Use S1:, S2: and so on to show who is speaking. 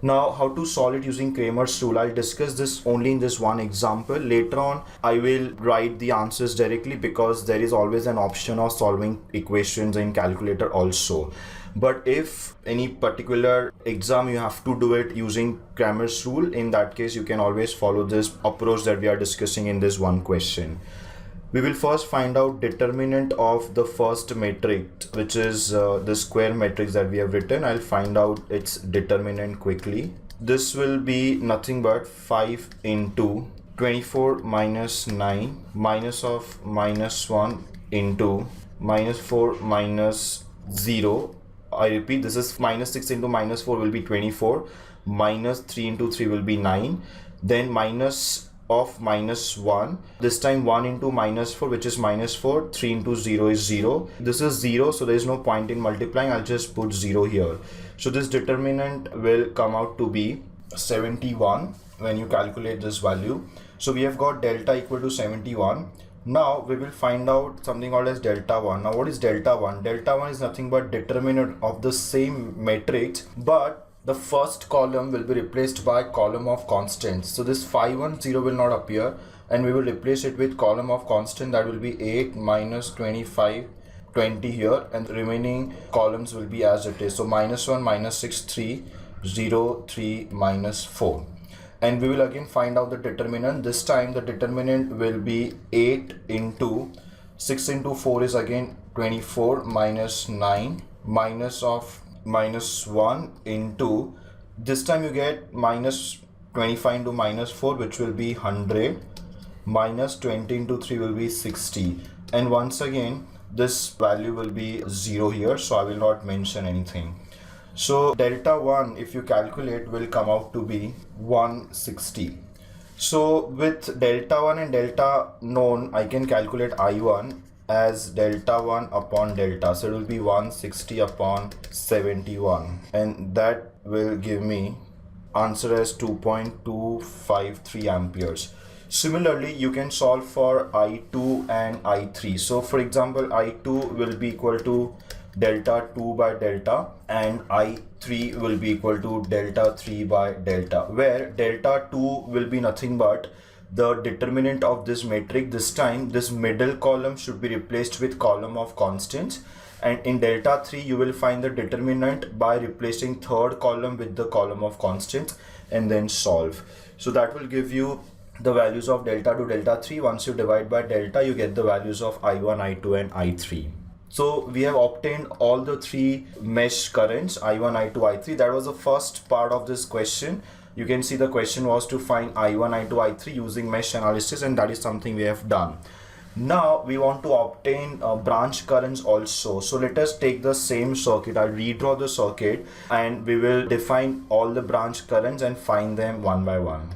S1: Now, how to solve it using Kramer's rule, I'll discuss this only in this one example. Later on, I will write the answers directly because there is always an option of solving equations in calculator also. But if any particular exam you have to do it using Kramer's rule, in that case you can always follow this approach that we are discussing in this one question. We will first find out determinant of the first matrix, which is the square matrix that we have written. I'll find out its determinant quickly. This will be nothing but 5 into 24 minus 9 minus of minus 1 into minus 4 minus 0. I repeat, this is minus 6 into minus 4 will be 24, minus 3 into 3 will be 9, then minus of minus 1, this time 1 into minus 4, which is minus 4, 3 into 0 is 0. This is 0, so there is no point in multiplying. I'll just put 0 here. So this determinant will come out to be 71 when you calculate this value. So we have got delta equal to 71. Now we will find out something called as delta 1. Now what is delta 1? Delta 1 is nothing but determinant of the same matrix, but the first column will be replaced by column of constants. So this 510 will not appear, and we will replace it with column of constant. That will be 8 minus 25, 20 here, and the remaining columns will be as it is. So minus 1, minus 6, 3, 0, 3, minus 4. And we will again find out the determinant. This time the determinant will be 8 into 6 into 4 is again 24 minus 9 minus of minus 1 into, this time you get minus 25 into minus 4, which will be 100, minus 20 into 3 will be 60, and once again this value will be 0 here, so I will not mention anything. So delta 1, if you calculate, will come out to be 160. So with delta 1 and delta known, I can calculate I1 as delta 1 upon delta, so it will be 160 upon 71, and that will give me answer as 2.253 amperes. Similarly, you can solve for I2 and I3. So for example, I2 will be equal to delta 2 by delta, and I3 will be equal to delta 3 by delta, where delta 2 will be nothing but the determinant of this matrix. This time this middle column should be replaced with column of constants, and in delta 3 you will find the determinant by replacing third column with the column of constants and then solve. So that will give you the values of delta 2, delta 3. Once you divide by delta, you get the values of I1, I2 and I3. So we have obtained all the three mesh currents, I1, I2, I3. That was the first part of this question. You can see the question was to find I1, I2, I3 using mesh analysis, and that is something we have done. Now we want to obtain branch currents also. So let us take the same circuit. I'll redraw the circuit and we will define all the branch currents and find them one by one.